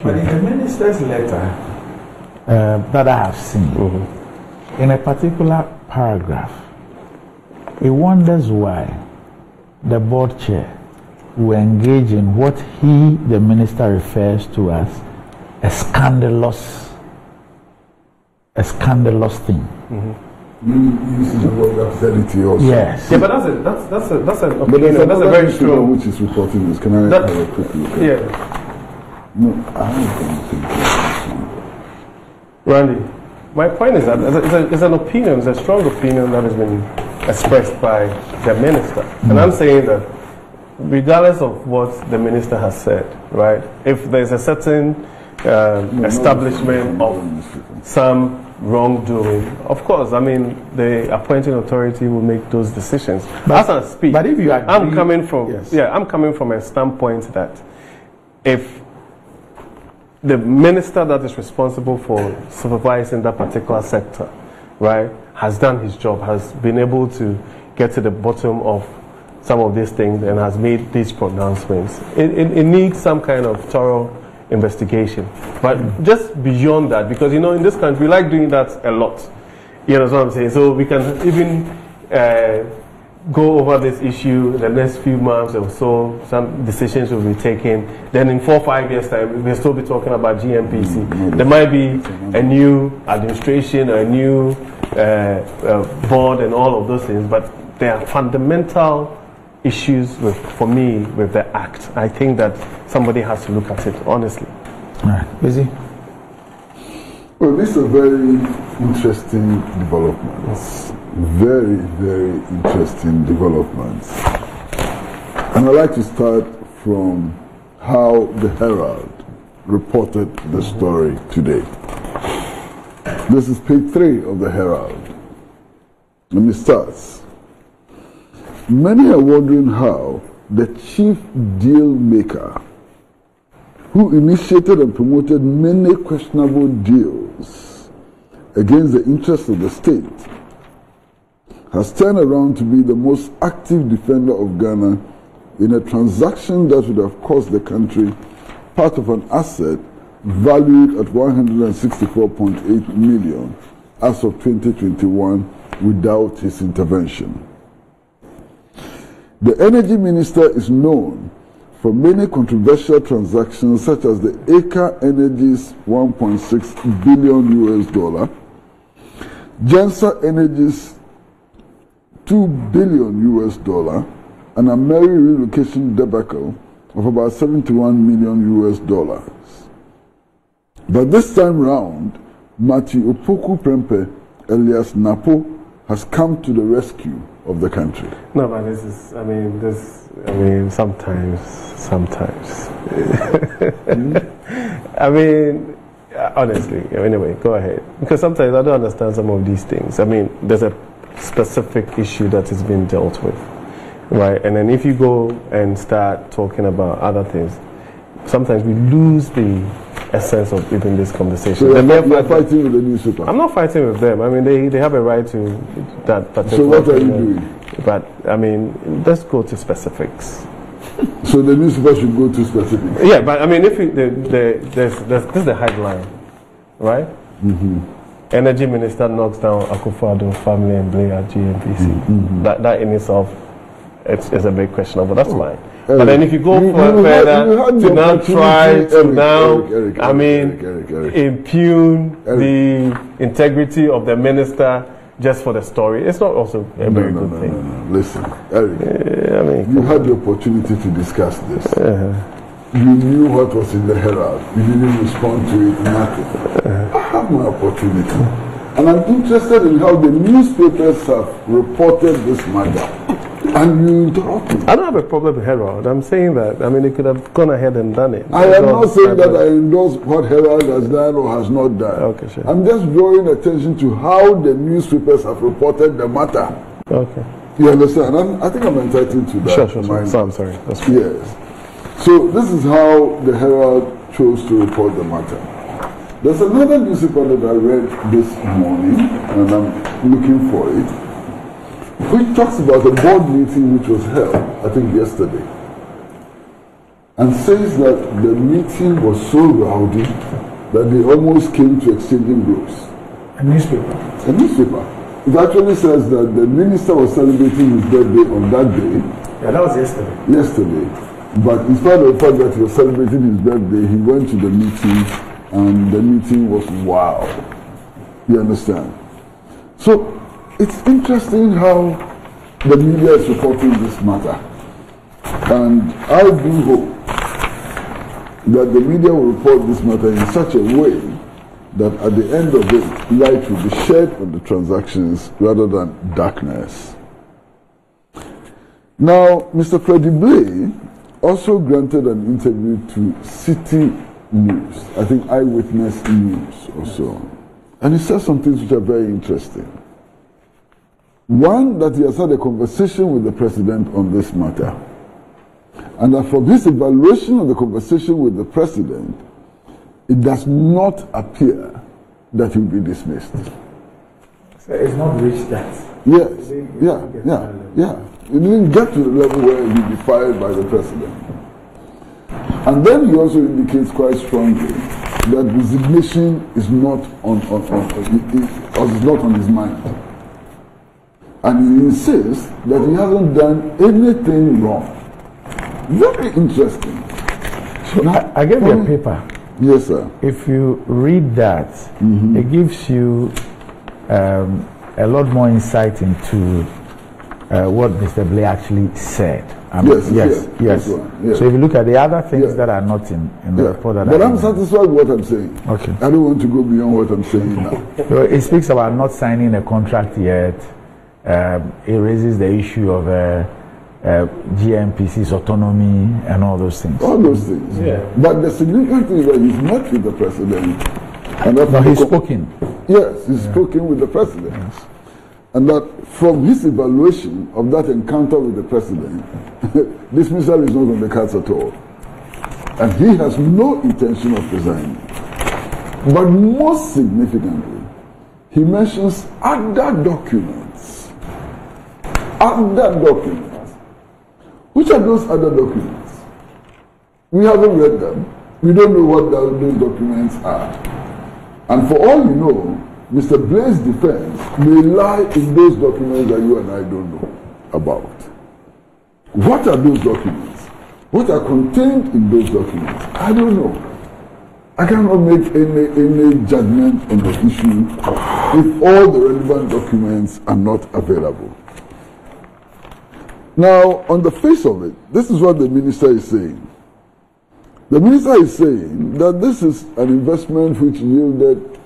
But in the minister's letter that I have seen, in a particular paragraph, it wonders why the board chair will engage in what he, the minister, refers to as a scandalous thing. This is what I've said it to you also. Yes. Yeah, but that's an opinion. That's a very strong. Which is reporting this. Can I have a quick look? Yeah. No, I don't think Randy, my point is that it's an opinion, it's a strong opinion that has been expressed by the minister. And I'm saying that regardless of what the minister has said, right, if there's a certain establishment of some wrongdoing, of course, I mean, the appointing authority will make those decisions. As I speak, but if you agree, I'm coming from yes. I'm coming from a standpoint that if the minister that is responsible for supervising that particular sector, right, has done his job, has been able to get to the bottom of some of these things and has made these pronouncements, it needs some kind of thorough investigation. But just beyond that, because you know in this country we like doing that a lot, you know what I'm saying, so we can even go over this issue the next few months or so, some decisions will be taken, then in 4 or 5 years time we'll still be talking about GMPC. There might be a new administration or a new board and all of those things, but there are fundamental issues for me with the act. I think that somebody has to look at it honestly. All right, busy. Well, this is a very interesting development. Very, very interesting developments. And I'd like to start from how the Herald reported the story today. This is page 3 of the Herald. And it starts. Many are wondering how the chief deal maker, who initiated and promoted many questionable deals against the interests of the state, has turned around to be the most active defender of Ghana in a transaction that would have cost the country part of an asset valued at 164.8 million as of 2021 without his intervention. The energy minister is known for many controversial transactions such as the Aker Energy's $1.6 billion, Gensa Energy's $2 billion, and a Mary relocation debacle of about $71 million. But this time round, Matthew Opoku Prempeh, alias Napo, has come to the rescue of the country. No, but sometimes. I mean, honestly, anyway, go ahead. Because sometimes I don't understand some of these things. I mean, there's a specific issue that is being dealt with, right? And then if you go and start talking about other things, sometimes we lose the essence of even this conversation. So you're fighting with the newspaper? I'm not fighting with them. I mean, they have a right to that particular. So what are you doing? But I mean, let's go to specifics. So the newspaper should go to specifics? Yeah, but I mean, if this is the headline, right? Energy Minister knocks down Akufo-Addo family and Blay at GMPC. That in itself, it's a big question, but that's fine. But then if you go further to now try to impugn the integrity of the minister just for the story, it's not also a very good thing. No. Listen, Eric, you had the opportunity to discuss this. You knew what was in the Herald. You didn't respond to it, nothing. I have my opportunity. And I'm interested in how the newspapers have reported this matter. And you interrupt me. I don't have a problem with Herald. I'm saying that, I mean, they could have gone ahead and done it. I am not saying that I endorse what Herald has done or has not done. Okay, sure. I'm just drawing attention to how the newspapers have reported the matter. Okay. You understand? I think I'm entitled to that. Sure. So I'm sorry. That's right. Yes. So this is how the Herald chose to report the matter. There's another newspaper that I read this morning, and I'm looking for it, which talks about a board meeting which was held, I think yesterday. and says that the meeting was so rowdy that they almost came to exchanging blows. A newspaper. A newspaper. It actually says that the minister was celebrating his birthday on that day. Yeah, that was yesterday. Yesterday. But in spite of the fact that he was celebrating his birthday, he went to the meeting, and the meeting was wow. You understand? So it's interesting how the media is reporting this matter. And I do hope that the media will report this matter in such a way that at the end of it, light will be shed on the transactions rather than darkness. Now, Mr. Freddie Blay also granted an interview to City News, I think Eyewitness News also. And he said some things which are very interesting. One, that he has had a conversation with the president on this matter. And that from his evaluation of the conversation with the president, it does not appear that he will be dismissed. So it's not reached that. Yes, yeah. He didn't get to the level where he'll be fired by the president. And then he also indicates quite strongly that resignation is not on his mind. And he insists that he hasn't done anything wrong. Very interesting. So I gave you a paper. Yes, sir. If you read that, it gives you a lot more insight into what Mr. Blay actually said. Yes. So if you look at the other things that are not in the report, but I'm satisfied with what I'm saying. Okay. I don't want to go beyond what I'm saying now. So it speaks about not signing a contract yet. It raises the issue of GMPC's autonomy and all those things. All those things. Yeah. But the significant thing is that he's met with the president. And he's spoken. Yes, he's spoken with the president. Yes. And that from his evaluation of that encounter with the president, dismissal is not on the cards at all. And he has no intention of resigning. But most significantly, he mentions other documents. Other documents. Which are those other documents? We haven't read them. We don't know what those documents are. And for all you know, Mr. Blay's defense may lie in those documents that you and I don't know about. What are those documents? What are contained in those documents? I don't know. I cannot make any judgment on the issue if all the relevant documents are not available. Now, on the face of it, this is what the minister is saying. The minister is saying that this is an investment which yielded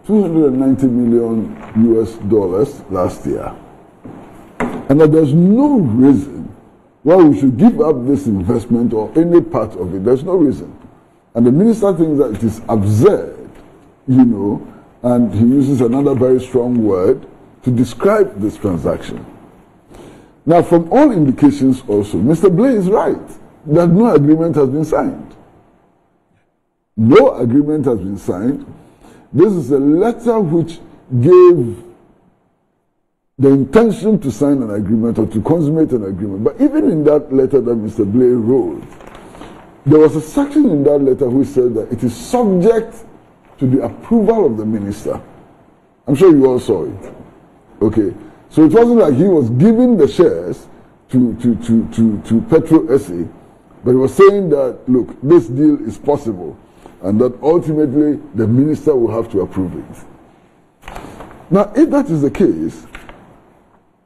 $290 million last year. And that there's no reason why we should give up this investment or any part of it. There's no reason. And the minister thinks that it is absurd, and he uses another very strong word to describe this transaction. Now, from all indications also, Mr. Blay is right that no agreement has been signed. No agreement has been signed. This is a letter which gave the intention to sign an agreement or to consummate an agreement. But even in that letter that Mr. Blay wrote, there was a section in that letter which said that it is subject to the approval of the minister. I'm sure you all saw it. Okay. So it wasn't like he was giving the shares to PetroSA, but he was saying that, look, this deal is possible, and that ultimately the minister will have to approve it. Now, if that is the case,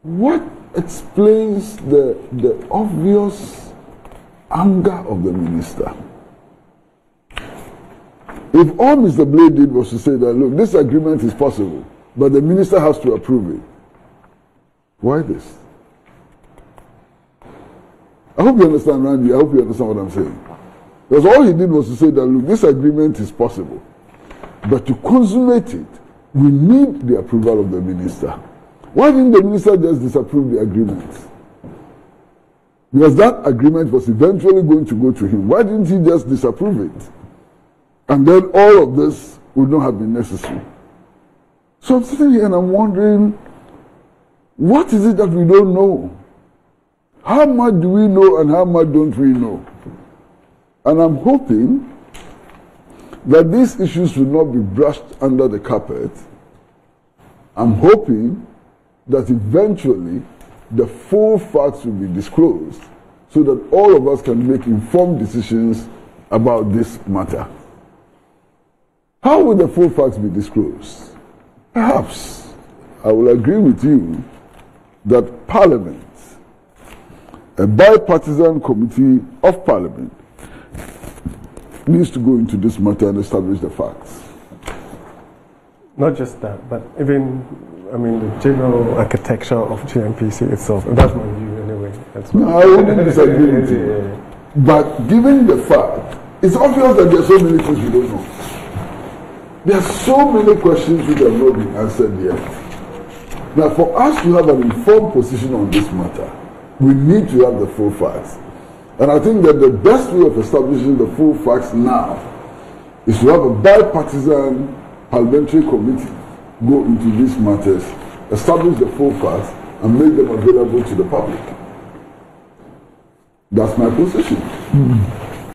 what explains the obvious anger of the minister? If all Mr. Blay did was to say that, look, this agreement is possible, but the minister has to approve it, why this? I hope you understand, Randy. I hope you understand what I'm saying. Because all he did was to say that, look, this agreement is possible, but to consummate it, we need the approval of the minister. Why didn't the minister just disapprove the agreement? Because that agreement was eventually going to go to him. Why didn't he just disapprove it? And then all of this would not have been necessary. So I'm sitting here and I'm wondering, what is it that we don't know? How much do we know and how much don't we know? And I'm hoping that these issues will not be brushed under the carpet. I'm hoping that eventually the full facts will be disclosed so that all of us can make informed decisions about this matter. How will the full facts be disclosed? Perhaps I will agree with you that Parliament, a bipartisan committee of Parliament, needs to go into this matter and establish the facts. Not just that, but even, I mean, the general architecture of GNPC itself. That's my view anyway. That's no, I won't disagree with you. Yeah. But given the fact, it's obvious that there are so many things we don't know. There are so many questions which have not been answered yet. Now, for us to have an informed position on this matter, we need to have the full facts. And I think that the best way of establishing the full facts now is to have a bipartisan parliamentary committee go into these matters, establish the full facts, and make them available to the public. That's my position.